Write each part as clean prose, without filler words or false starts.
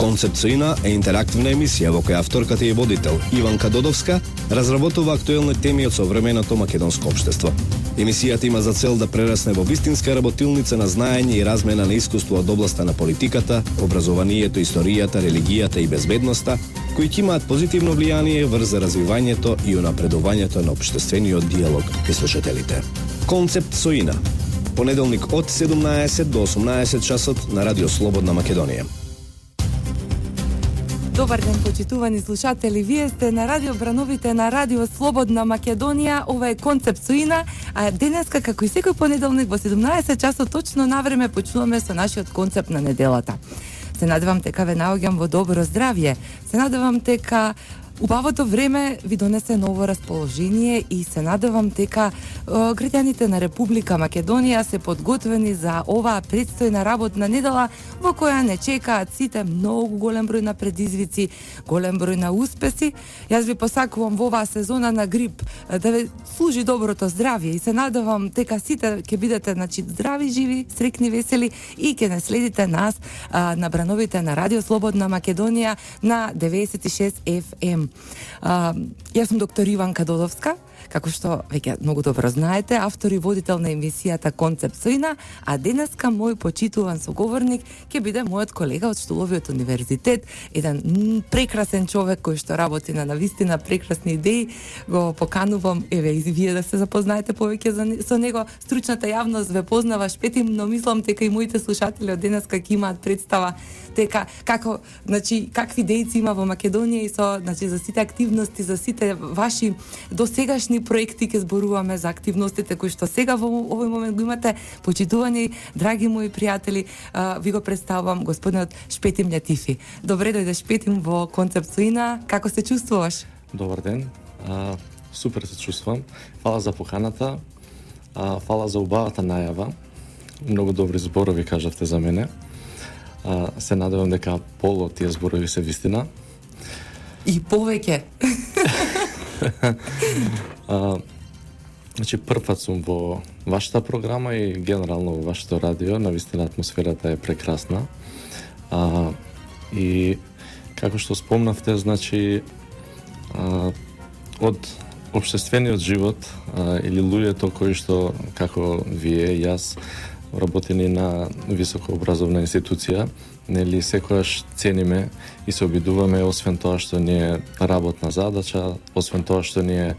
Концепт Соина е интерактивна емисија во која авторката и водител Иванка Додовска разработува актуелни теми од современото македонско општество. Емисијата има за цел да прерасне во вистинска работилница на знаење и размена на искуство од областа на политиката, образованието, историјата, религијата и безбедноста, кои ќе имаат позитивно влијание врз развивањето и унапредувањето на општествениот диалог кај слушателите. Концепт Соина. Понеделник од 17 до 18 часот на Радио Слободна Македонија. Добар ден, почитувани слушатели. Вие сте на Радио Брановите на Радио Слободна Македонија. Ова е Концепт Соина. А денеска, како и секој понеделник во 17 часот точно на време почнуваме со нашиот концепт на неделата. Се надевам дека ве наоѓам во добро здравје. Се надевам дека убавото време ви донесе ново расположение и се надевам дека граѓаните на Република Македонија се подготвени за оваа предстојна работна недела во која не чекаат сите многу голем број на предизвици, голем број на успеси. Јас ви посакувам во оваа сезона на грип да ве служи доброто здравје и се надевам дека сите ќе бидете здрави, живи, срекни, весели и ќе не следите нас на брановите на Радио Слободна Македонија на 96 FM. Јас сум доктор Иванка Додовска, како што веќе многу добро знаете, автор и водител на емисијата Концепт Соина, а денеска мој почитуван соговорник ќе биде мојот колега од Штуловиот универзитет, еден прекрасен човек кој што работи на навистина прекрасни идеи. Го поканувам, еве, и вие да се запознаете повеќе со него. Стручната јавност ве познава Шпетим, но мислам дека и моите слушатели од денеска ќе имаат представа дека какви дејци има во Македонија и за сите активности, за сите ваши досегашни проекти ќе зборуваме за активностите кои што сега во овој момент го имате. Почитувани, драги мои пријатели, ви го представувам господинот Шпетим Љатифи. Добре дојде, Шпетим, во Концепт Соина. Како се чувствуваш? Добар ден. Супер се чувствувам. Фала за поканата. Фала за убавата најава. Многу добри зборови кажавте за мене. Се надевам дека пол од тие зборови се вистина. И повеќе. Прв пат сум во вашата програма и генерално во вашето радио. Навистина атмосферата е прекрасна. И како што спомнавте, од општествениот живот или луѓето кои што, како вие и јас, работени на високообразовна институција, нели секогаш цениме и се обидуваме, освен тоа што ни е работна задача, освен тоа што ни е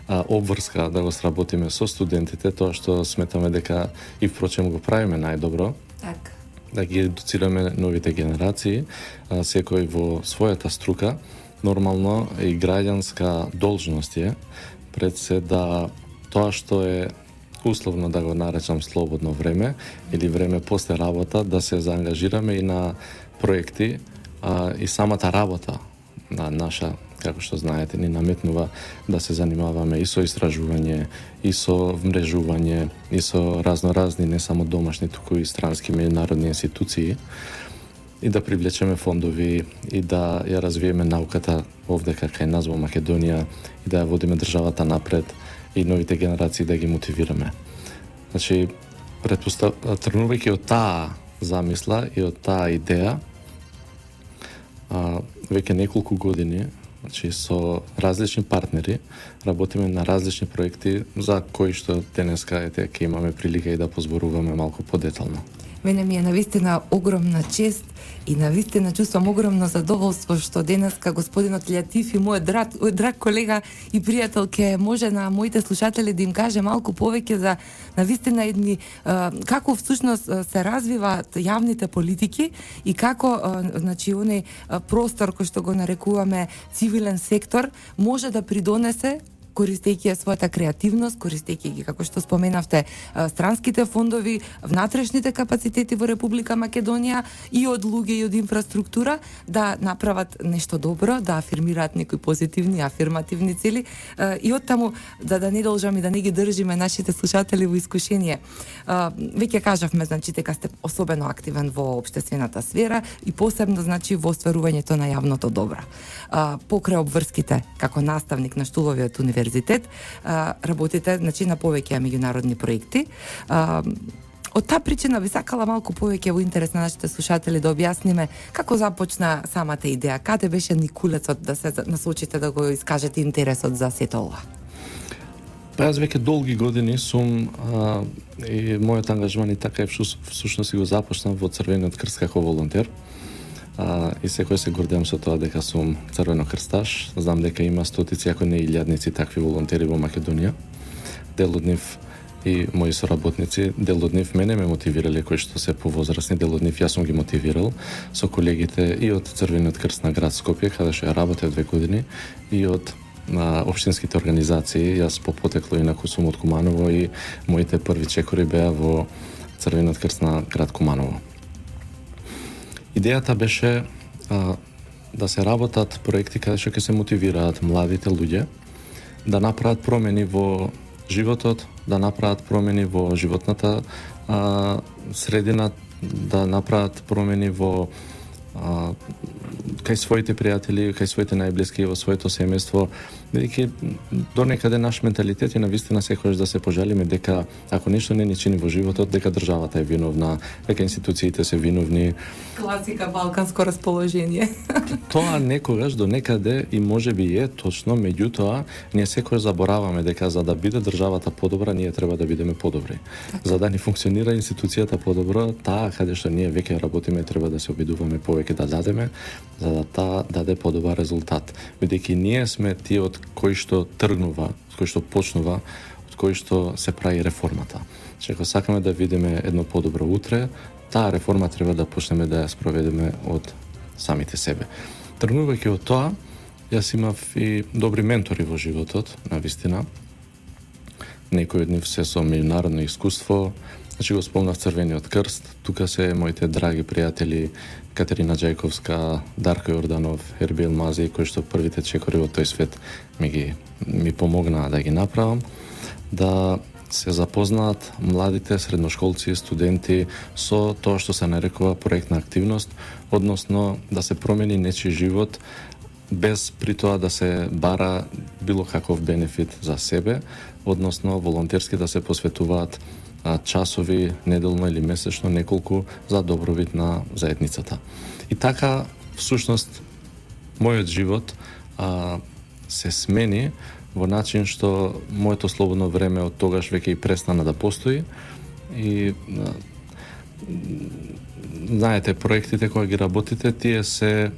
обврска да го сработиме со студентите, тоа што сметаме дека и впрочем го правиме најдобро. Так. Да ги едуцираме новите генерации, секој во својата струка, нормално и граѓанска должност е пред се да тоа што е условно да го наречам слободно време или време после работа, да се заангажираме и на проекти и самата работа на наша, како што знаете, ни наметнува да се занимаваме и со истражување, и со вмрежување, и со разноразни, не само домашни, туку и странски меѓународни институции, и да привлечеме фондови и да ја развиеме науката овде кај нас во Македонија и да ја водиме државата напред и новите генерации да ги мотивираме. Тргнувајќи од таа замисла и од таа идеја, веќе неколку години, со различни партнери, работиме на различни проекти за кои што денеска ќе имаме прилика и да позборуваме малку подетално. Мене ми е навистина огромна чест и навистина чувствам огромно задоволство што денеска господинот Љатифи, мојот драг колега и пријател, ќе може на моите слушатели да им каже малку повеќе за навистина едни како всушност се развиваат јавните политики и како оној простор кој што го нарекуваме цивилен сектор може да придонесе, користејќи својата креативност, користејќи ги, како што споменавте, странските фондови, внатрешните капацитети во Република Македонија и од луѓе и од инфраструктура, да направат нешто добро, да афирмираат некои позитивни, афирмативни цели и оттаму да не должам и да не ги држиме нашите слушатели во искушение. Веќе кажавме, дека сте особено активен во општествената сфера и посебно, во остварувањето на јавното добро. Покрај обврските, како наставник на Штуловиот универзитет, работите на повеќе меѓународни проекти. Од таа причина би сакала малку повеќе во интерес на нашите слушатели да објасниме како започна самата идеја, каде беше никулецот да се насочите да го искажете интересот за сето ова? Па јас веќе долги години сум и мојот ангажман и така е всушност и го започнав во Црвениот крст како волонтер. И секој се гордеам со тоа дека сум црвенокрсташ. Знам дека има стотици, ако не илјадници такви волонтери во Македонија. Дел од нив и мои соработници, дел од нив мене ме мотивирале, кои што се повозрасни, дел од нив јас сум ги мотивирал со колегите и од Црвениот крст на град Скопје, каде што ја работев 2 години, и од на општинските организации. Јас по потекло инаку сум од Куманово и моите први чекори беа во Црвениот крст на град Куманово. Идејата беше да се работат проекти каде што ќе се мотивираат младите луѓе да направат промени во животот, да направат промени во животната средина, да направат промени во кај своите пријатели, кај своите најблиски, во своето семејство, бидејќи до некаде наш менталитет е навистина секогаш да се пожалиме дека ако нешто не ни чини во животот, дека државата е виновна, дека институциите се виновни. Класика балканско расположение. Тоа некогаш до некаде и можеби е точно, меѓутоа ние секогаш забораваме дека за да биде државата подобра, ние треба да бидеме подобри. За да ни функционира институцијата подобро, таа каде што ние веќе работиме треба да се обидуваме повеќе да дадеме, за да таа даде подобар резултат. Бидејќи ние сме тие од кои што тргнува, од кои што почнува, од кои што се прави реформата. Ако сакаме да видиме едно подобро утре, таа реформа треба да почнеме да ја спроведеме од самите себе. Тргнувајќи од тоа, јас имав и добри ментори во животот, навистина. Некои од нив се со меѓународно искуство. Значи го спомнав Црвениот крст, тука се моите драги пријатели Катерина Ѓајковска, Дарко Јорданов, Ербил Мази, кои што првите чекори во тој свет ми помогнаа да ги направам, да се запознаат младите средношколци и студенти со тоа што се нарекува проектна активност, односно да се промени нечи живот без при тоа да се бара било каков бенефит за себе, односно волонтерски да се посветуваат часови неделно или месечно неколку за добровит на заедницата. И така, всушност, мојот живот се смени во начин што моето слободно време од тогаш веќе и престана да постои и знаете, проектите кои ги работите, тие се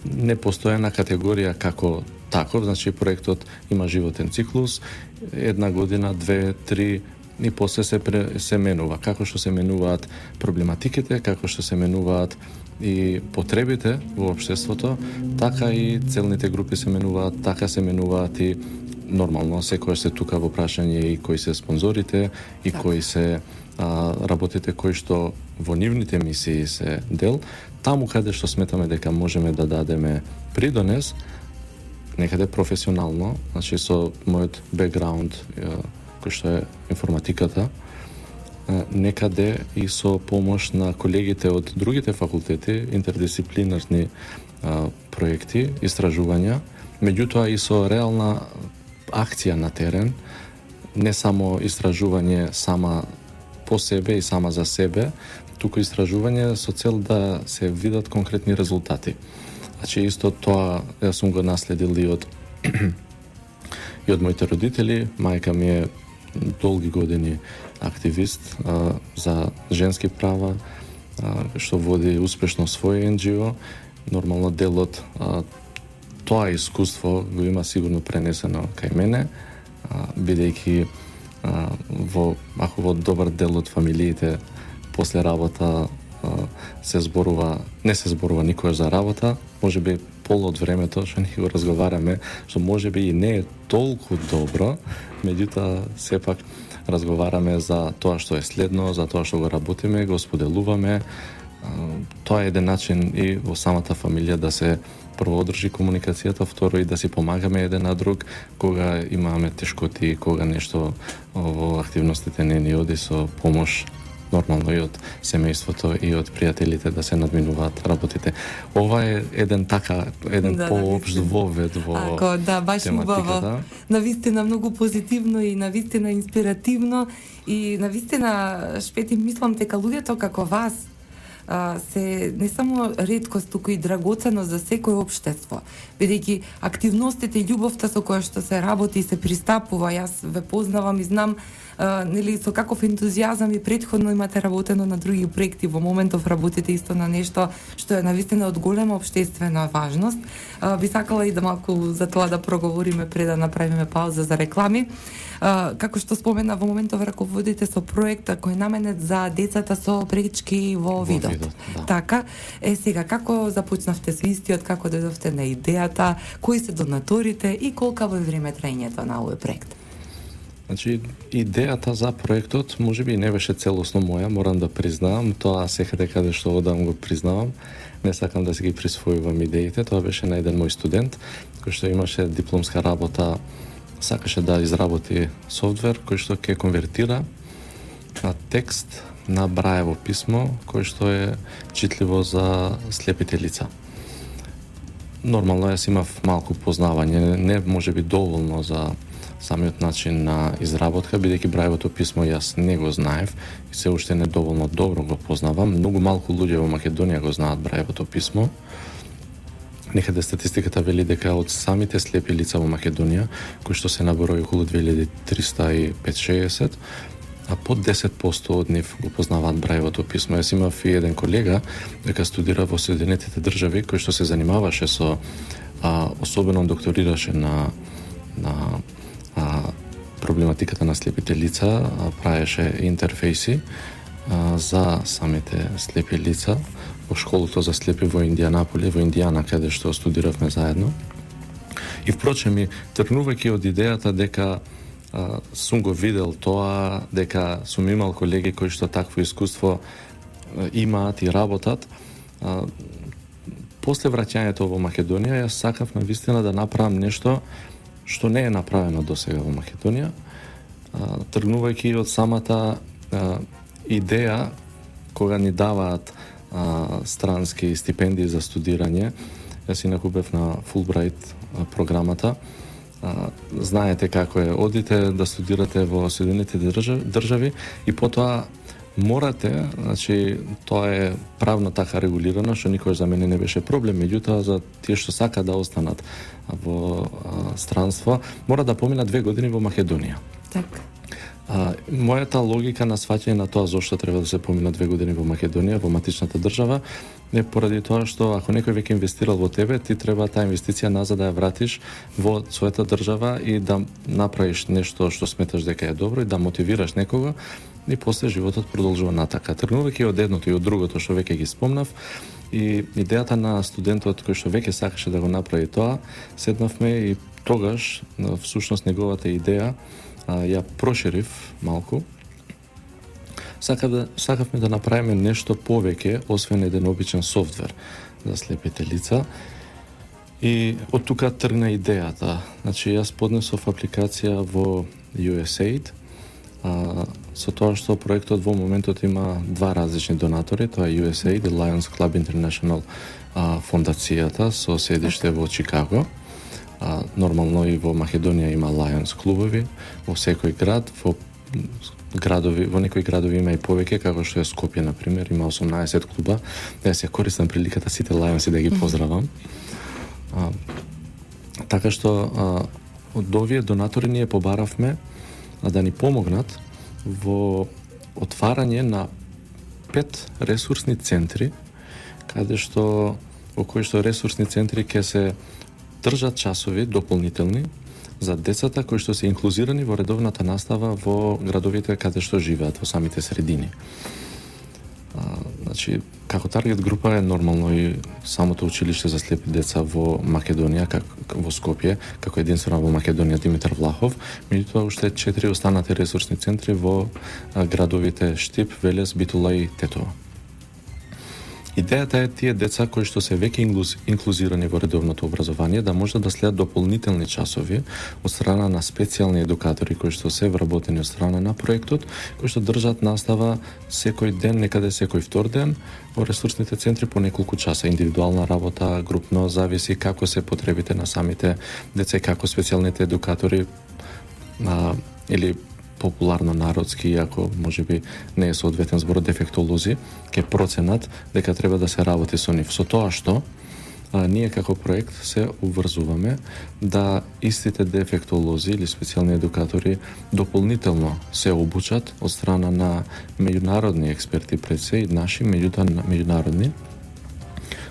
непостојана категорија како таков, значи проектот има животен циклус, 1 година, 2, 3 и после се менува. Како што се менуваат проблематиките, како што се менуваат и потребите во општеството, така и целните групи се менуваат, така се менуваат и нормално секојаш се тука во прашање и кои се спонзорите и кои се работите кои што во нивните мисии се дел, таму каде што сметаме дека можеме да дадеме придонес, некаде професионално, значи со мојот бекграунд кој што е информатиката, некаде и со помош на колегите од другите факултети, интердисциплинарни проекти, истражувања, меѓутоа и со реална акција на терен, не само истражување сама по себе и сама за себе, туку истражување со цел да се видат конкретни резултати. Значи исто тоа јас сум го наследил и од и од моите родители. Мајка ми е долги години активист за женски права, што води успешно свој НГО. Нормално делот тоа искуство го има сигурно пренесено кај мене, бидејќи ако во добар дел од фамилиите после работа не се зборува никогаш за работа, можеби пол од времето што ни го разговараме, што можеби и не е толку добро, меѓутоа сепак разговараме за тоа што е следно, за тоа што го работиме, го споделуваме. Тоа е еден начин и во самата фамилија да се прво одржи комуникацијата, второ и да си помагаме еден на друг кога имаме тешкоти, кога нешто во активностите не ни оди со помош. нормално и од семејството и од пријателите да се надминуваат работите. Ова е еден поопшт вовед во Ако, баш убаво. тематиката. Навистина многу позитивно и навистина инспиративно и навистина шпети мислам дека луѓето како вас се не само реткост, туку и драгоцено за секој општество. Бидејќи активностите и љубовта со која што се работи и се пристапува, јас ве познавам и знам нели со каков ентузијазам и претходно имате работено на други проекти, во моментов работите исто на нешто што е навистина од голема општествена важност. Би сакала и да малку за тоа да проговориме пред да направиме пауза за реклами. Како што спомена, во моментов раководите со проекта кој е наменет за децата со пречки во видот. Да. Така, сега, како започнавте со истиот, како дојдовте на идејата, кои се донаторите и колка во време траењето на овој проект? Значи, идејата за проектот можеби не беше целосно моја, морам да признаам, тоа секаде каде што одам го признавам. Не сакам да си ги присвојувам идеите, тоа беше на еден мој студент кој што имаше дипломска работа, сакаше да изработи софтвер кој што ќе конвертира на текст на Браево писмо кој што е читливо за слепите лица. Нормално јас имав малку познавање, не можеби доволно за самиот начин на изработка, бидејќи Браевото писмо јас не го знаев и се уште не доволно добро го познавам. Многу малку луѓе во Македонија го знаат Браевото писмо. Некаде статистиката вели дека од самите слепи лица во Македонија, кои што се наброи околу 2350, а под 10% од нив го познаваат Браевото писмо. Јас имав и еден колега дека студира во Соединетите држави, кој што се занимаваше со особено докторираше на проблематиката на слепите лица, правеше интерфейси за самите слепи лица во школото за слепи во Индијанаполис, во Индијана, каде што студиравме заедно. И впрочем, тргнувајќи од идејата дека сум го видел тоа, дека сум имал колеги кои што такво искуство имаат и работат, после враќањето во Македонија, јас сакав навистина да направам нешто што не е направено досега во Македонија, тргнувајќи од самата идеја кога ни даваат странски стипендии за студирање. Јас инаку бев на Фулбрайт програмата. Знаете како е, одите да студирате во Соединетите држави и потоа морате, значи тоа е правно така регулирано, што никош за мене не беше проблем, меѓутоа за тие што сака да останат во странство, мора да поминат 2 години во Македонија. Така. Мојата логика на сваќање на тоа зошто треба да се поминат 2 години во Македонија, во матичната држава, е поради тоа што ако некој веќе инвестирал во тебе, ти треба таа инвестиција назад да ја вратиш во својата држава и да направиш нешто што сметаш дека е добро и да мотивираш некого и после животот продолжува натака. Тргнувајќи од едното и од другото што веќе ги спомнав, и идејата на студентот кој што веќе сакаше да го направи тоа, седнавме и тогаш всушност неговата идеја ја проширив малку. Сакавме да направиме нешто повеќе освен еден обичен софтвер за слепите лица. И од тука тргна идејата. Значи јас поднесов апликација во USAID, со тоа што проектот во моментот има 2 различни донатори, тоа е USAID и Lions Club International фондацијата со седиште во Чикаго. Нормално и во Македонија има Lions клубови во секој град, во некои градови има и повеќе, како што е Скопје на пример, има 18 клуба. Јас ја користам приликата сите Lions да ги поздравам. Така што од овие донатори ние побаравме да ни помогнат во отварање на 5 ресурсни центри, каде што во кои што ресурсни центри ќе се држат часови дополнителни за децата кои што се инклузирани во редовната настава во градовите каде што живеат, во самите средини. Значи, како таргет група е нормално и самото училиште за слепи деца во Македонија, во Скопје, како единствено во Македонија Димитар Влахов, меѓутоа уште 4 останати ресурсни центри во градовите Штип, Велес, Битола и Тетово. Идејата е тие деца кои што се веќе инклузирани во редовното образование да можат да следат дополнителни часови од страна на специјални едукатори кои што се вработени од страна на проектот, кои што држат настава секој ден, некаде секој втор ден во ресурсните центри по неколку часа. Индивидуална работа, групно, зависи како се потребите на самите деца и како специјалните едукатори или популарно народски, ако можеби не е соодветен зборот дефектолози, ќе проценат дека треба да се работи со нив. Со тоа што ние како проект се уврзуваме да истите дефектолози или специјални едукатори дополнително се обучат од страна на меѓународни експерти пред се и наши меѓународни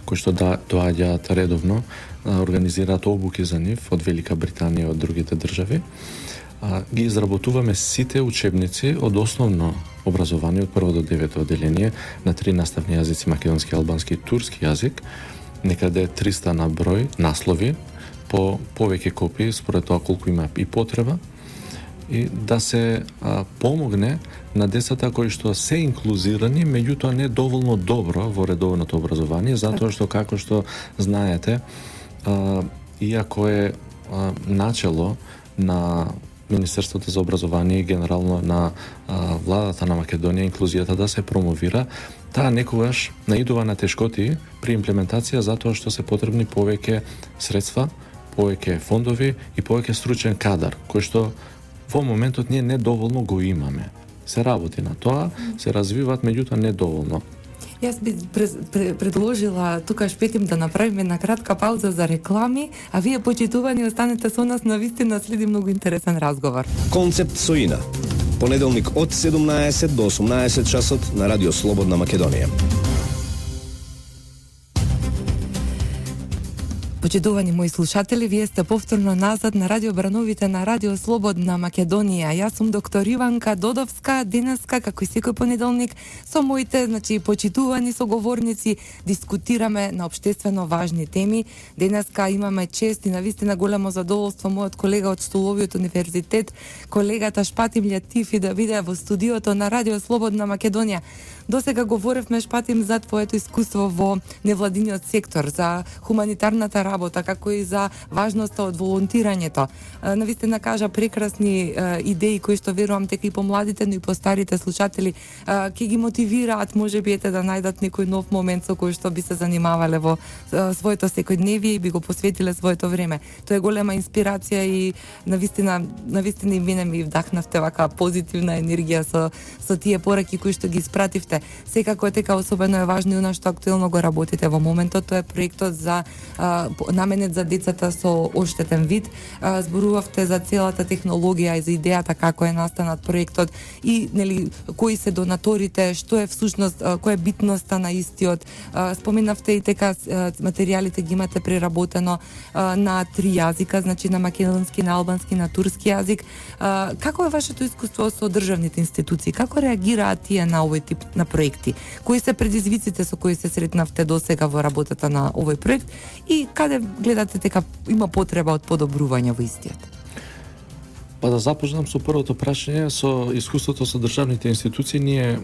кои што доаѓаат редовно, организираат обуки за нив од Велика Британија и од другите држави. Ги изработуваме сите учебници од основно образование од 1 до 9 одделение на 3 наставни јазици: македонски, албански и турски јазик, некаде 300 на број наслови, по повеќе копии според тоа колку има и потреба, и да се помогне на децата кои што се инклузирани, меѓутоа не доволно добро во редовното образование, затоа што, како што знаете, иако е начело на Министерството за образование и генерално на владата на Македонија инклузијата да се промовира, таа некогаш наидува на тешкоти при имплементација затоа што се потребни повеќе средства, повеќе фондови и повеќе стручен кадар, кој што во моментот ние недоволно го имаме. Се работи на тоа, се развиваат, меѓутоа недоволно. Јас би предложила тука Шпетим да направиме една кратка пауза за реклами, а вие почитувани останете со нас, навистина следи многу интересен разговор. Концепт со Ина. Понеделник од 17 до 18 часот на Радио Слободна Македонија. Почитувани мои слушатели, вие сте повторно назад на Радио Брановите на Радио Слободна Македонија. Јас сум доктор Иванка Додовска, денеска, како и секој понеделник, со моите, почитувани соговорници, дискутираме на општествено важни теми. Денеска имаме чест и навистина големо задоволство мојот колега од Столовиот универзитет, колегата Шпатим Лјатифи, да биде во студиото на Радио Слободна Македонија. Досега говоревме, Шпатим, за твоето искуство во невладиниот сектор, за хуманитарната работа, како и за важноста од волонтирањето. Навистина кажа прекрасни идеи кои што верувам дека и помладите, но и по старите слушатели ќе ги мотивираат, можеби ете да најдат некој нов момент со кој што би се занимавале во своето секојдневие и би го посветиле своето време. Тоа е голема инспирација и навистина и мене ми вдахнавте вака позитивна енергија со тие пораки кои што ги испративте. Секако е така, особено е важно и она што актуелно го работите во моментот, тоа е проектот за наменет за децата со оштетен вид. Зборувавте за целата технологија и за идејата како е настанат проектот и нели кои се донаторите, што е всушност, која е битноста на истиот. Споменавте и дека материјалите ги имате преработено на 3 јазика, значи на македонски, на албански, на турски јазик. Како е вашето искуство со државните институции? Како реагираат тие на овој тип на проекти? Кои се предизвиците со кои се сретнавте досега во работата на овој проект и каде гледате дека има потреба од подобрување во истиот? Па да започнам со првото прашање, со искуството со државните институции. Ние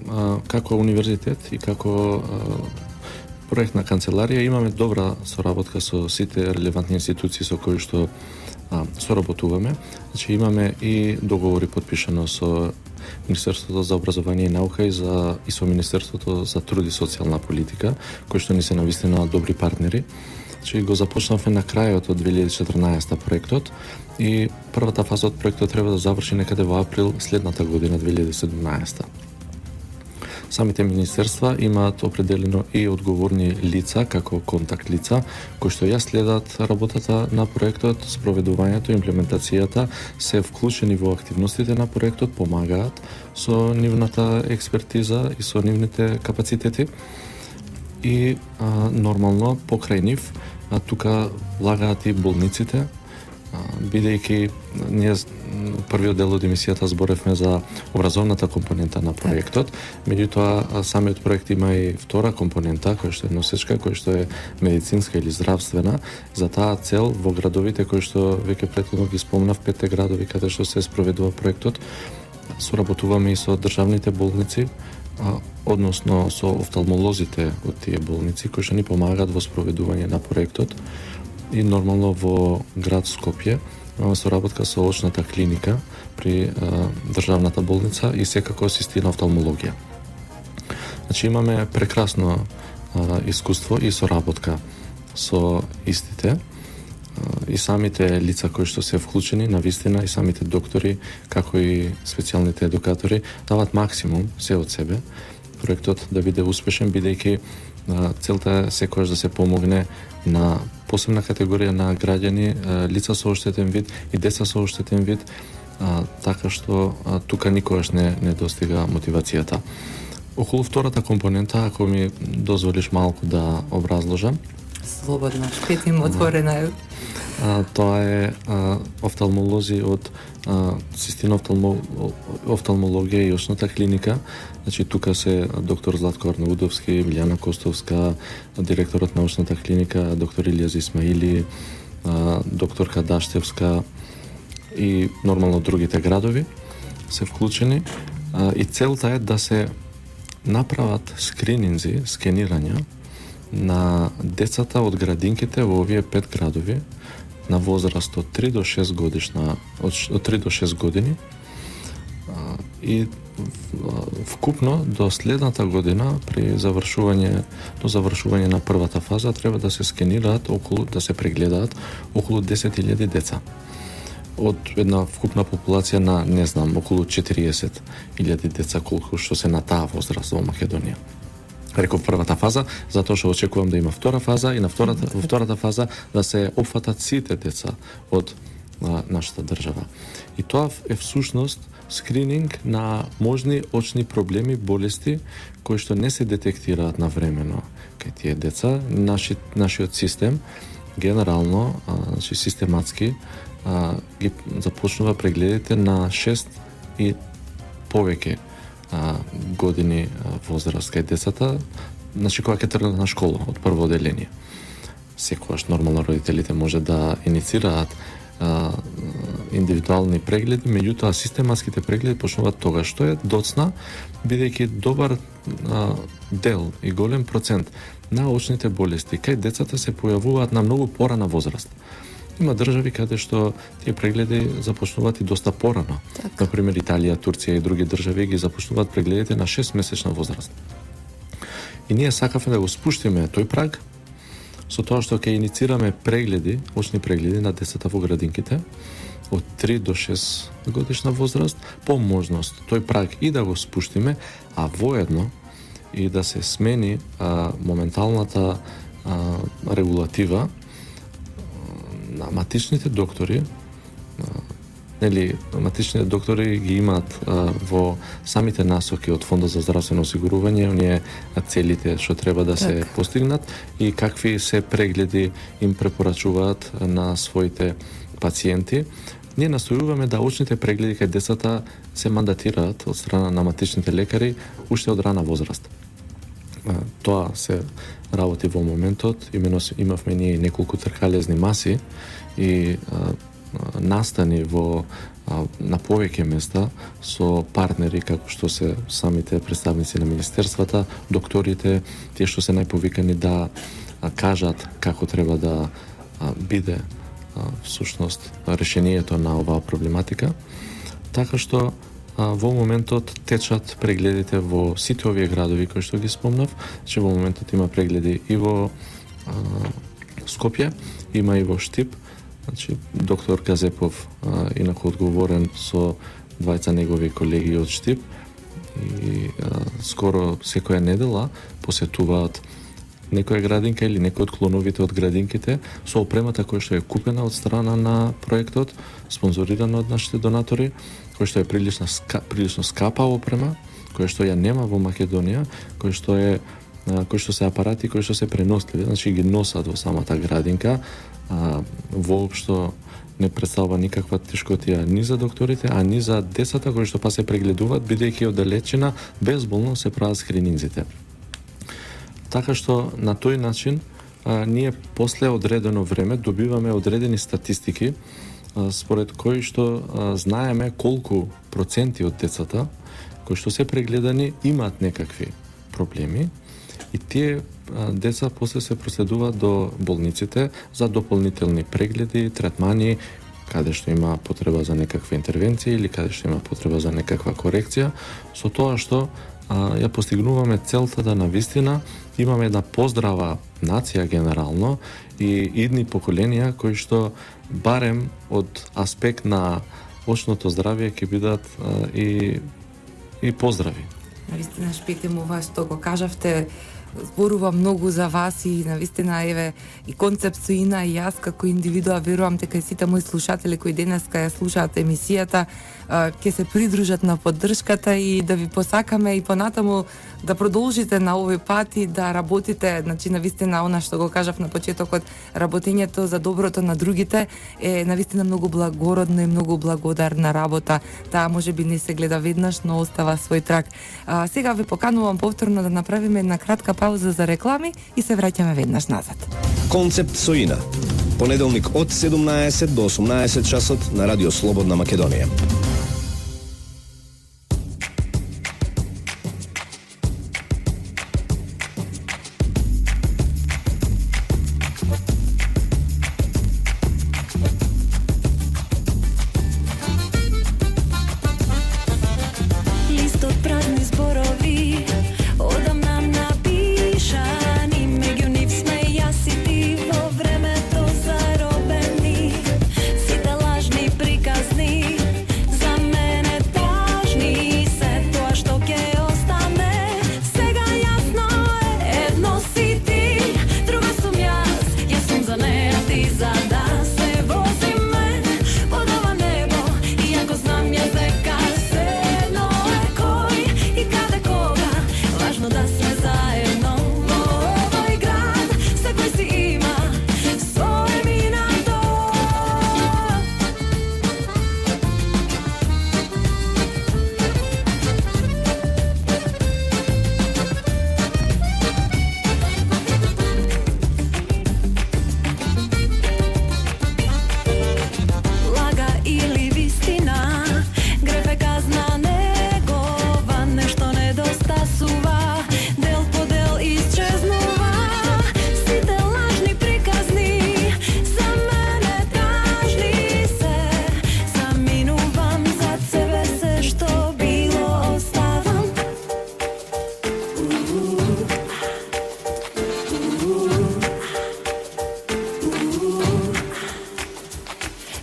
како универзитет и како проектна канцеларија имаме добра соработка со сите релевантни институции со кои што соработуваме. Значи имаме и договори подпишано со Министерството за образование и наука и со Министерството за труд и социјална политика, кои што ни се навистина добри партнери. Значи го започнавме на крајот од 2014 проектот и првата фаза од проектот треба да заврши некаде во април следната година, 2017. Самите министерства имаат определено и одговорни лица како контакт лица кои што ја следат работата на проектот, спроведувањето, имплементацијата, се вклучени во активностите на проектот, помагаат со нивната експертиза и со нивните капацитети и нормално покрај нив тука влагаат и болниците, бидејќи ние првиот дел од емисијата зборевме за образовната компонента на проектот, меѓутоа самиот проект има и втора компонента, која што е носечка, која што е медицинска или здравствена. За таа цел во градовите кои што веќе претходно ги спомнав, 5 градови каде што се спроведува проектот, соработуваме и со државните болници, односно со офталмолозите од тие болници кои што ни помагаат во спроведување на проектот. И нормално во град Скопје имаме соработка со очната клиника при државната болница и секако асистира офталмологија. Значи имаме прекрасно искуство и соработка со истите и самите лица кои што се вклучени на вистина и самите доктори како и специјалните едукатори дават максимум се од себе проектот да биде успешен, бидејќи целта е секогаш да се помогне на посебна категорија на граѓани, лица со оштетен вид и деца со оштетен вид, така што тука никогаш не достига мотивацијата. Околу втората компонента, ако ми дозволиш малку да образложам. Слободно, шпетим, отворена е. Тоа е офталмолози од Систина офталмологија и очната клиника. Значи тука се доктор Златко Арнаудовски, Милјана Костовска, директорот на очната клиника, доктор Илија Исмаили, докторка Даштевска и нормално другите градови се вклучени. И целта е да се направат скрининзи, скенирања на децата од градинките во овие 5 градови на возраст од 3 до 6 годишна, од 3 до 6 години и вкупно до следната година при завршување на првата фаза треба да се скенираат да се прегледаат околу 10.000 деца од една вкупна популација на, не знам, околу 40.000 деца колку што се на таа возраст во Македонија. Реков првата фаза, затоа што очекувам да има втора фаза и во втората фаза да се опфатат сите деца од нашата држава. И тоа е всушност скрининг на можни очни проблеми, болести кои што не се детектираат навремено кај тие деца. Нашиот систем генерално, значи систематски ги започнува прегледите на 6 и повеќе години возраст кај децата, значи кога ќе тргнат на школа од прво оделение. Секогаш нормално родителите може да иницираат индивидуални прегледи, меѓутоа систематските прегледи почнуваат тогаш, што е доцна, бидејќи добар дел и голем процент на очните болести кај децата се појавуваат на многу порана возраст. Има држави каде што тие прегледи започнуваат и доста порано. Например, Италија, Турција и други држави ги започнуваат прегледите на 6-месечна возраст. И ние сакавме да го спуштиме тој праг со тоа што ќе иницираме прегледи, очни прегледи на децата во градинките од 3 до 6 годишна возраст, по можност тој праг и да го спуштиме, а воедно и да се смени моменталната регулатива на матичните доктори. Матичните доктори ги имаат во самите насоки од Фондот за здравствено осигурување, оние целите што треба да се постигнат и какви се прегледи им препорачуваат на своите пациенти. Ние настојуваме да очните прегледи кај децата се мандатираат од страна на матичните лекари уште од рана возраст. Тоа се работи во моментот, имавме ние неколку тркалезни маси и настани на повеќе места со партнери како што се самите представници на министерствата, докторите, тие што се најповикани да кажат како треба да биде всушност решението на оваа проблематика. Така што во моментот течат прегледите во сите овие градови кои што ги спомнав, че во моментот има прегледи и во Скопје, има и во Штип. Значи, доктор Газепов инаку одговорен со двајца негови колеги од Штип и скоро секоја недела посетуваат некоја градинка или некој од клоновите од градинките со опремата која што е купена од страна на проектот, спонзорирана од нашите донатори, која што е прилично скапа опрема, која што ја нема во Македонија, која што се апарати кои што се преносливи, значи ги носат во самата градинка, воопшто не представува никаква тешкотија ни за докторите, а ни за децата кои што па се прегледуваат, бидејќи оддалечена безболно се прават скрининзите. Така што на тој начин ние после одредено време добиваме одредени статистики според кои што знаеме колку проценти од децата кои што се прегледани имаат некакви проблеми и тие деца после се проследуваат до болниците за дополнителни прегледи, третмани, каде што има потреба за некаква интервенција или каде што има потреба за некаква корекција, со тоа што ја постигнуваме целта да навистина имаме една поздрава нација генерално и идни поколенија кои што барем од аспект на очното здравје ќе бидат и поздрави. Навистина, Шпетим, ова што го кажавте зборува многу за вас и навистина еве и концепт Соина и јас како индивидуа верувам дека и сите мои слушатели кои денеска ја слушаат емисијата ќе се придружат на поддршката и да ви посакаме и понатаму да продолжите на овој пат и да работите, значи навистина она што го кажав на почетокот, работењето за доброто на другите е навистина многу благородна и многу благодарна работа. Таа можеби не се гледа веднаш, но остава свој трак. Сега ве поканувам повторно да направиме една кратка пауза за реклами и се враќаме веднаш назад. Концепт Соина. Понеделник од 17 до 18 часот на Радио Слободна Македонија.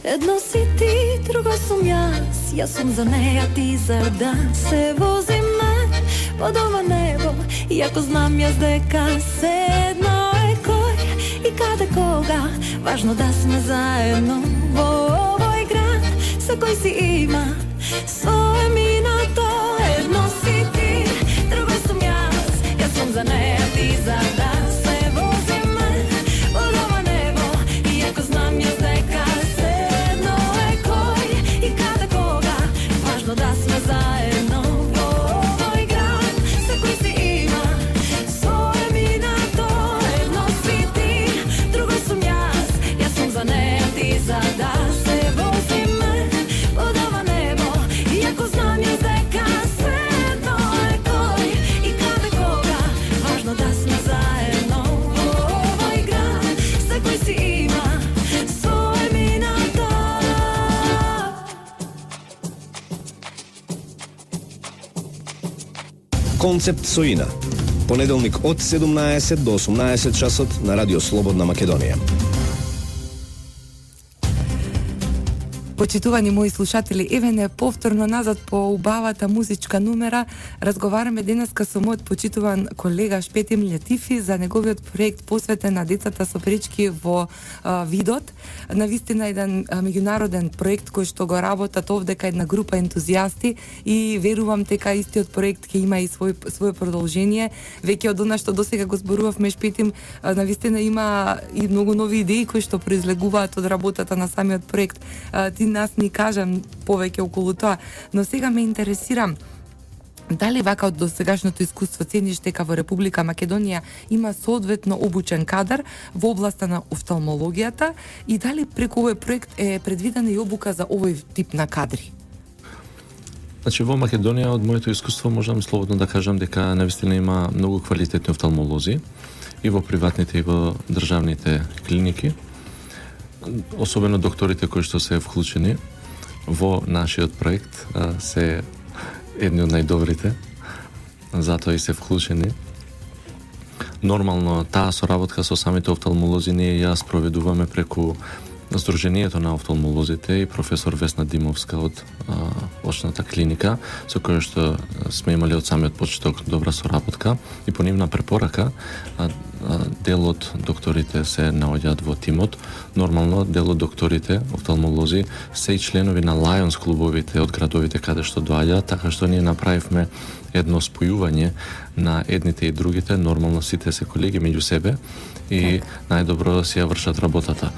Едно си ти, друго сум јас сум за неја, ти за да се возиме под ова небо. Иако знам јас дека се едно е кој и каде кога, важно да сме заедно во овој град. Секој си има своје минато. Едно си ти, друго сум јас сум за неја, ти за да се возиме под ова небо. Иако знам јас дека да сме заедно во овој град. Секој си има своје минато. Едно си ти, друго сум јас сум за неја, ти за да се возиме под ова небо. Иако знам јас дека се едно е кој и каде кога, важно да сме заедно во овој град. Секој си има своје минато. Концепт Соина. Понеделник од 17 до 18 часот на Радио Слободна Македонија. Почитувани мои слушатели, еве не повторно назад по убавата музичка номера. Разговараме денеска со мојот почитуван колега Шпетим Летифи за неговиот проект посветен на децата со пречки во видот. Навистина еден меѓународен проект кој што го работат овдека една група ентузијасти и верувам дека истиот проект ќе има и своје продолжение. Веќе од она што досега го зборувавме, Шпетим, навистина има и многу нови идеи кои што произлегуваат од работата на самиот проект. Ти нас ни кажам повеќе околу тоа, но сега ме интересира дали вака од досегашното искуство цениш дека во Република Македонија има соодветно обучен кадар во областа на офталмологијата и дали преку овој проект е предвидена и обука за овој тип на кадри? Значи во Македонија од моето искуство можам слободно да кажам дека навистина има многу квалитетни офталмолози и во приватните и во државните клиники. Особено докторите кои што се вклучени во нашиот проект се едни од најдобрите, затоа и се вклучени. Нормално таа соработка со самите офталмолози ние ја спроведуваме преку Сдруженијето на офталмолозите и професор Весна Димовска од очната клиника, со која што сме имали од самиот почеток добра соработка и по нивна препорака дел од докторите се наоѓаат во тимот. Нормално дел од докторите, офталмолози, се и членови на Lions клубовите од градовите каде што доаѓаат, така што ние направивме едно спојување на едните и другите. Нормално сите се колеги меѓу себе и најдобро да си ја вршат работата.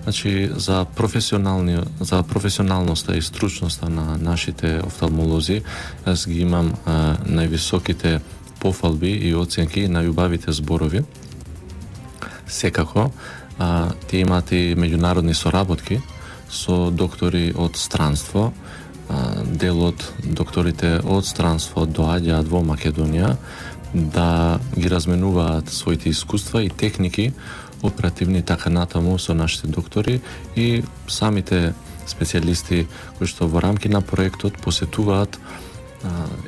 Значи, за професионалноста и стручноста на нашите офталмолози, јас ги имам највисоките пофалби и оценки и најубавите зборови. Секако, тие имаат и меѓународни соработки со доктори од странство. Дел од докторите од странство доаѓаат во Македонија да ги разменуваат своите искуства и техники оперативни така натаму со нашите доктори и самите специјалисти кои што во рамки на проектот посетуваат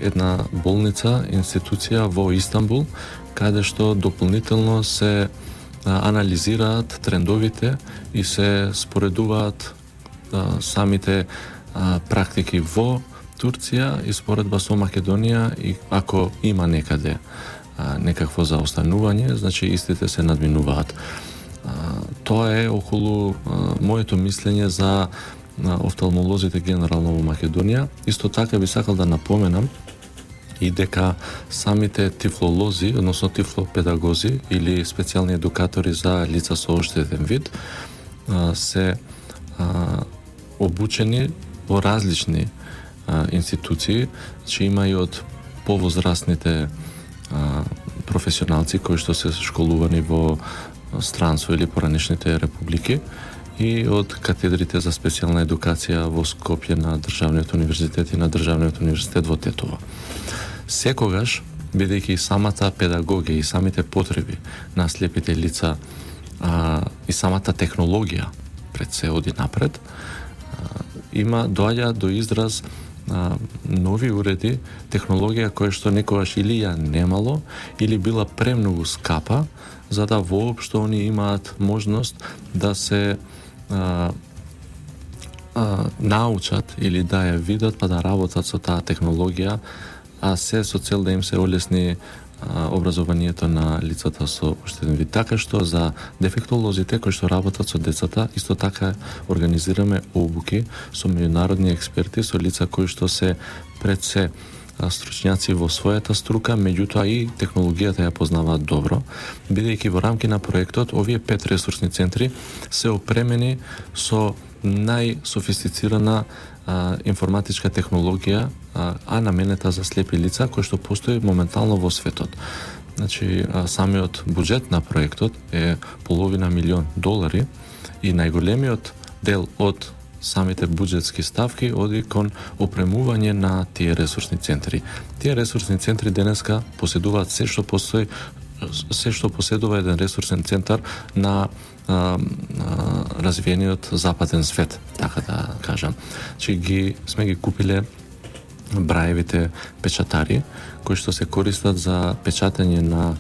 една болница, институција во Истанбул, каде што дополнително се анализираат трендовите и се споредуваат самите практики во Турција и споредба со Македонија, и ако има некаде некакво заостанување, значи истите се надминуваат. Тоа е околу моето мислење за офталмолозите генерално во Македонија. Исто така би сакал да напоменам и дека самите тифлолози, односно тифлопедагози или специјални едукатори за лица со оштетен вид се обучени во различни институции, че има и од повозрастните професионалци кои што се школувани во странство или поранешните републики и од катедрите за специјална едукација во Скопје на Државниот универзитет и на Државниот универзитет во Тетово. Секогаш, бидејќи и самата педагогија и самите потреби на слепите лица и самата технологија пред се оди напред, доаѓа до израз нови уреди, технологија која што некогаш или ја немало, или била премногу скапа, за да воопшто они имаат можност да се научат или да ја видат па да работат со таа технологија, а се со цел да им се олесни образованието на лицата со оштетен вид. Така што за дефектолозите кои што работат со децата, исто така организираме обуки со меѓународни експерти, со лица кои што се пред се стручњаци во својата струка, меѓутоа и технологијата ја познаваат добро, бидејќи во рамки на проектот овие 5 ресурсни центри се опремени со најсофистицирана информатичка технологија, наменета за слепи лица, кој што постои моментално во светот. Значи, самиот буџет на проектот е $500 000 и најголемиот дел од самите буџетски ставки оди кон опремување на тие ресурсни центри. Тие ресурсни центри денеска поседуваат се што постои, се што поседува еден ресурсен центар на развиениот западен свет, така да кажам. Че сме ги купиле браевите печатари, кои што се користат за печатање на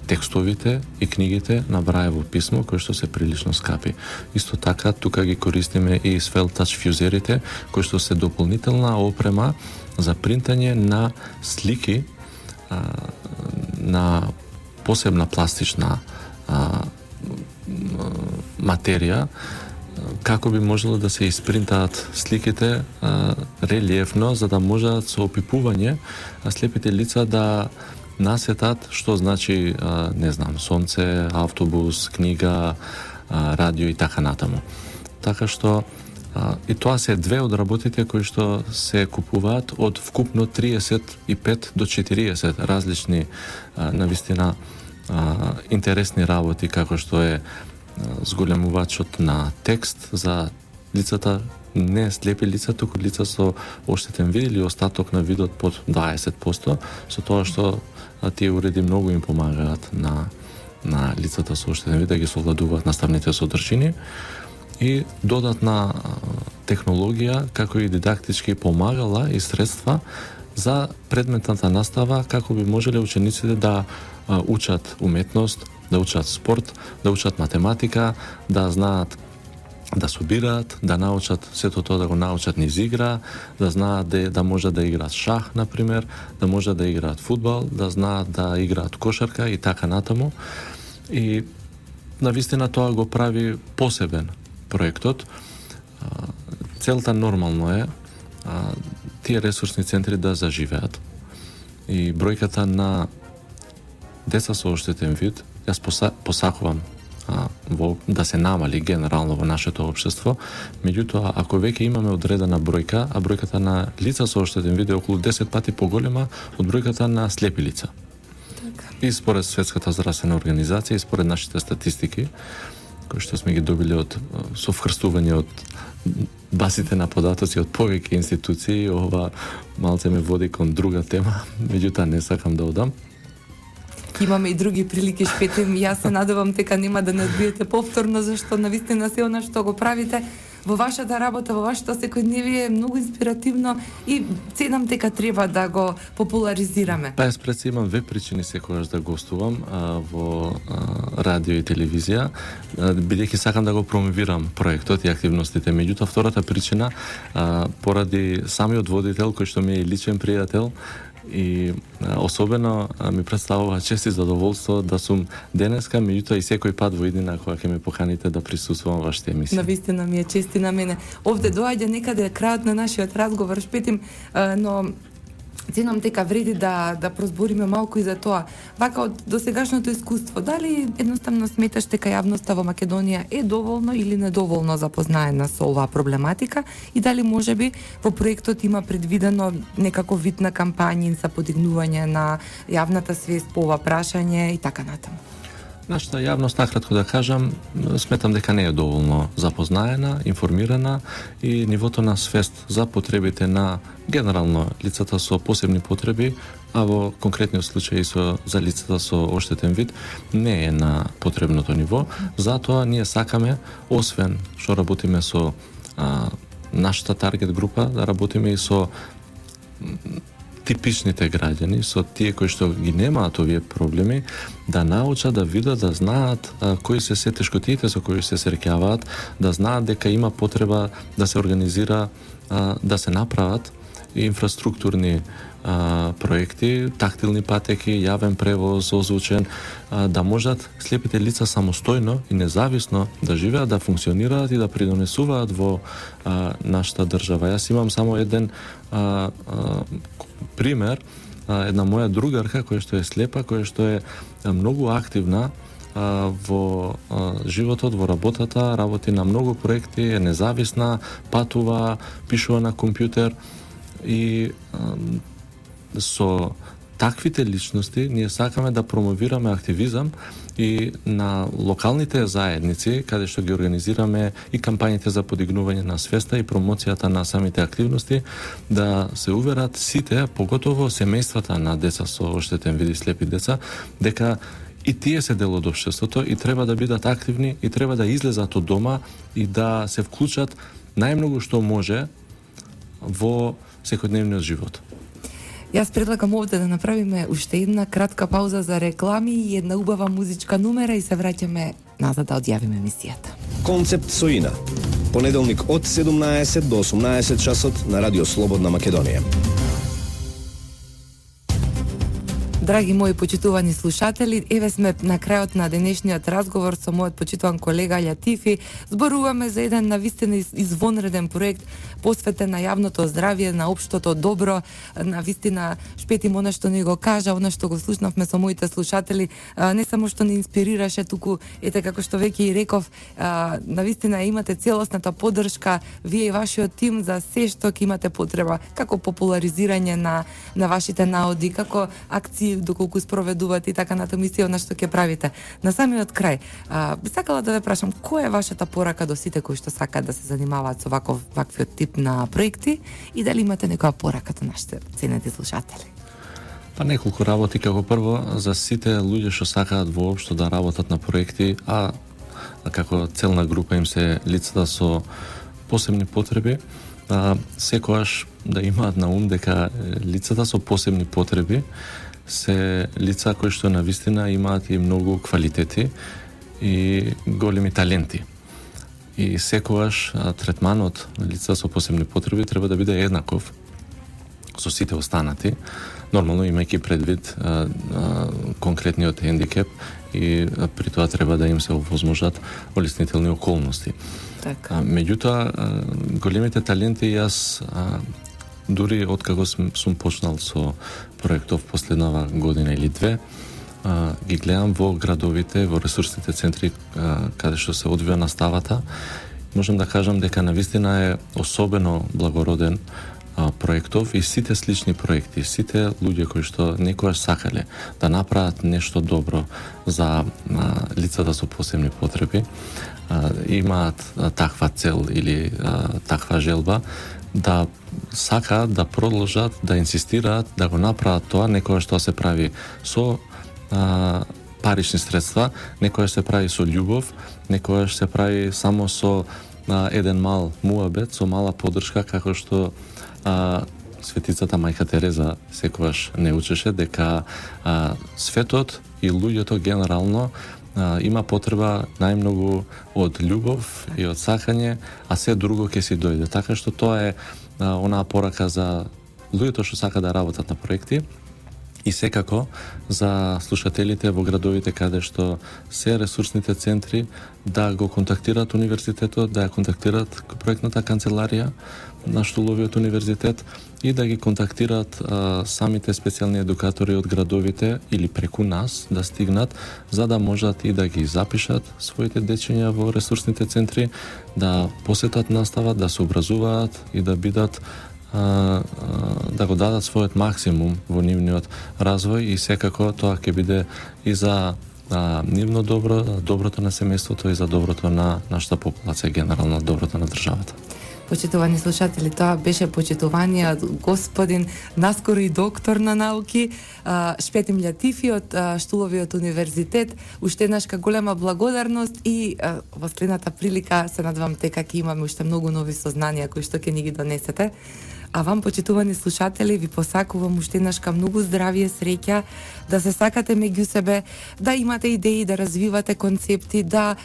текстовите и книгите на браево писмо, кои што се прилично скапи. Исто така, тука ги користиме и SvelTouch фјузерите, кои што се дополнителна опрема за принтање на слики на посебна пластична материја, како би можело да се испринтаат сликите релиефно, за да можат со опипување слепите лица да насетат што значи, не знам, сонце, автобус, книга, радио и така натаму. Така што и тоа се две од работите кои што се купуваат од вкупно 35 до 40 различни навистина интересни работи, како што е зголемувачот на текст за лицата не слепи лица, туку лица со оштетен вид или остаток на видот под 20%, со тоа што тие уреди многу им помагаат на лицата со оштетен вид да ги совладуваат наставните содржини и додатна технологија како и дидактички помагала и средства за предметната настава како би можеле учениците да учат уметност, да учат спорт, да учат математика, да знаат да собираат, да научат сето тоа да го научат низ игра, да знаат да можат да играат шах, например, да можат да играат фудбал, да знаат да играат кошарка и така натаму. И навистина тоа го прави посебен проектот. Целта нормално е тие ресурсни центри да заживеат. И бројката на деца со оштетен вид, јас посакувам да се намали генерално во нашето општество, меѓутоа ако веќе имаме одредена бројка, а бројката на лица со оштетен вид е околу 10 пати поголема од бројката на слепи лица. И според Светската здравствена организација и според нашите статистики, кои што сме ги добили со вкрстување од басите на податоци од повеќе институции, ова малце ме води кон друга тема, меѓутоа не сакам да одам. Имаме и други прилики, Шпетим. Јас се надевам дека нема да не одбиете повторно, зашто навистина се она што го правите во вашата работа, во вашето секојдневие е многу инспиративно и ценам дека треба да го популаризираме. Па јас пред се имам две причини секогаш да гостувам во радио и телевизија, бидејќи сакам да го промовирам проектот и активностите. Меѓутоа, втората причина, поради самиот водител, кој што ми е личен пријател, и особено ми представува чест и задоволство да сум денеска, меѓутоа и секој пат во иднина кога ќе ме поканите да присуствувам вашите емисии. Навистина ми е чест и на мене. Овде доаѓа некаде крајот на нашиот разговор, Шпетим, но ценам дека вреди да прозбориме малку и за тоа. Вака од досегашното искуство, дали едноставно сметаш дека јавноста во Македонија е доволно или недоволно запознаена со оваа проблематика и дали можеби во проектот има предвидено некако вид на кампањи за подигнување на јавната свест по ова прашање и така натаму? Нашата јавност, накратко да кажам, сметам дека не е доволно запознаена, информирана и нивото на свест за потребите на генерално лицата со посебни потреби, а во конкретниот случај за лицата со оштетен вид, не е на потребното ниво. Затоа ние сакаме, освен што работиме со нашата таргет група, да работиме и со типичните граѓани, со тие кои што ги немаат овие проблеми, да научат, да видат, да знаат кои се тешкотиите со кои се среќаваат, да знаат дека има потреба да се организира, да се направат инфраструктурни проекти, тактилни патеки, јавен превоз, озвучен, да можат слепите лица самостојно и независно да живеат, да функционираат и да придонесуваат во нашата држава. Јас имам само еден пример, една моја другарка која што е слепа, која што е многу активна во животот, во работата, работи на многу проекти, е независна, патува, пишува на компјутер и со таквите личности ние сакаме да промовираме активизам и на локалните заедници, каде што ги организираме и кампањите за подигнување на свеста и промоцијата на самите активности, да се уверат сите, поготово семејствата на деца со оштетен вид и слепи деца, дека и тие се дел од општеството и треба да бидат активни и треба да излезат од дома и да се вклучат најмногу што може во секојдневниот живот. Јас предлагам овде да направиме уште една кратка пауза за реклами и една убава музичка номера и се враќаме назад да одјавиме емисијата. Концепт со Ина. Понеделник од 17 до 18 часот на Радио Слободна Македонија. Драги мои почитувани слушатели, еве сме на крајот на денешниот разговор со мојот почитуван колега Лјатифи. Зборуваме за еден навистина извонреден проект посветен на јавното здравје, на општото добро, навистина Шпетим она што ни го кажа, она што го слушнавме со моите слушатели, не само што ни инспирираше, туку ете како што веќе и реков, навистина имате целосната поддршка вие и вашиот тим за се што ќе имате потреба, како популаризирање на вашите наоди, како акции доколку спроведувате и така натаму и она што ќе правите. На самиот крај, би сакала да ве прашам, која е вашата порака до сите кои што сакаат да се занимаваат со ваквиот тип на проекти и дали имате некоја порака до нашите ценети слушатели? Па неколку работи, како прво за сите луѓе што сакаат воопшто да работат на проекти, а како целна група им се лицата со посебни потреби, секогаш да имаат на ум дека лицата со посебни потреби се лица кои што навистина имаат и многу квалитети и големи таленти. И секогаш третманот на лица со посебни потреби треба да биде еднаков со сите останати, нормално имајќи предвид конкретниот хендикеп и при тоа треба да им се овозможат олеснителни околности. Така. Меѓутоа, големите таленти јас дури откако сум почнал со проектов последнава година или две, ги гледам во градовите, во ресурсните центри каде што се одвива наставата. Можам да кажам дека навистина е особено благороден проектов и сите слични проекти, сите луѓе кои што некогаш сакале да направат нешто добро за лицата со посебни потреби, имаат таква цел или таква желба да сакаат да продолжат, да инсистираат да го направат тоа, некогаш тоа се прави со парични средства, некогаш се прави со љубов, некогаш се прави само со еден мал муабет, со мала поддршка, како што светицата мајка Тереза секогаш не учеше дека светот и луѓето генерално има потреба најмногу од љубов и од сакање, а се друго ќе си дојде. Така што тоа е онаа порака за луѓето што сака да работат на проекти и секако за слушателите во градовите каде што се ресурсните центри да го контактираат универзитетот, да ја контактираат проектната канцеларија на Штуловиот универзитет и да ги контактираат самите специјални едукатори од градовите или преку нас да стигнат за да можат и да ги запишат своите дечиња во ресурсните центри, да посетат настава, да се образуваат и да бидат да го дадат својот максимум во нивниот развој и секако тоа ќе биде и за нивно добро, доброто на семејството и за доброто на нашата популација, генерално доброто на државата. Почитувани слушатели, тоа беше почитување од господин, наскоро и доктор на науки, Шпетим Лјатифи од Штуловиот универзитет. Уште еднашка голема благодарност и во следната прилика се надевам дека ќе имаме уште многу нови сознанија кои што ќе ни ги донесете. А вам, почитувани слушатели, ви посакувам уште еднашка многу здравие, среќа, да се сакате меѓу себе, да имате идеи, да развивате концепти, да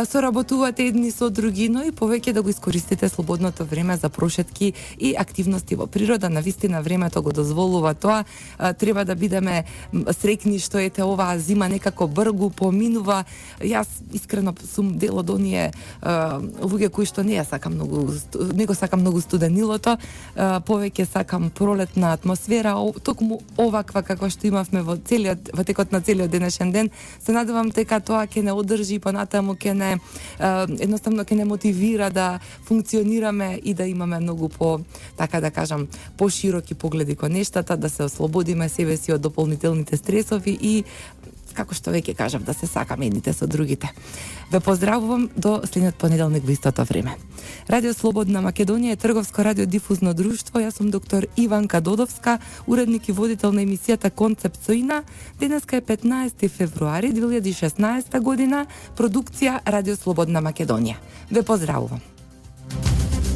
соработувате едни со други, но и повеќе да го искористите слободното време за прошетки и активности во природа. Навистина времето го дозволува тоа. Треба да бидеме среќни што ете оваа зима некако бргу поминува. Јас искрено сум дел од оние луѓе кои што не го сакам многу студенилото, повеќе сакам пролетна атмосфера, токму оваква каква што имавме во текот на целиот денешен ден. Се надевам дека тоа ќе не одржи понатаму, ќе не едноставно ќе не мотивира да функционираме и да имаме многу така да кажам, пошироки погледи кон нештата, да се ослободиме себе си од дополнителните стресови и како што веќе кажав, да се сакаме едните со другите. Ве поздравувам до следниот понеделник во истото време. Радио Слободна Македонија е трговско радиодифузно друштво. Јас сум доктор Иванка Додовска, уредник и водител на емисијата Концепт Соина. Денеска е 15 февруари 2016 година. Продукција Радио Слободна Македонија. Ве поздравувам.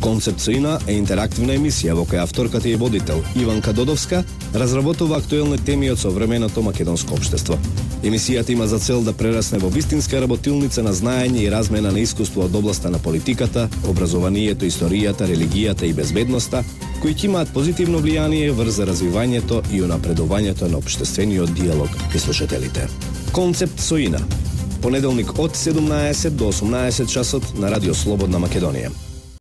Концепт Соина е интерактивна емисија во која авторката и водител Иванка Додовска разработува актуелни теми од современото македонско општество. Емисијата има за цел да прерасне во вистинска работилница на знаење и размена на искуство од областа на политиката, образованието, историјата, религијата и безбедноста, кои ќе имаат позитивно влијание врз развивањето и унапредувањето на општествениот диалог кај слушателите. Концепт Соина. Понеделник од 17 до 18 часот на Радио Слободна Македонија.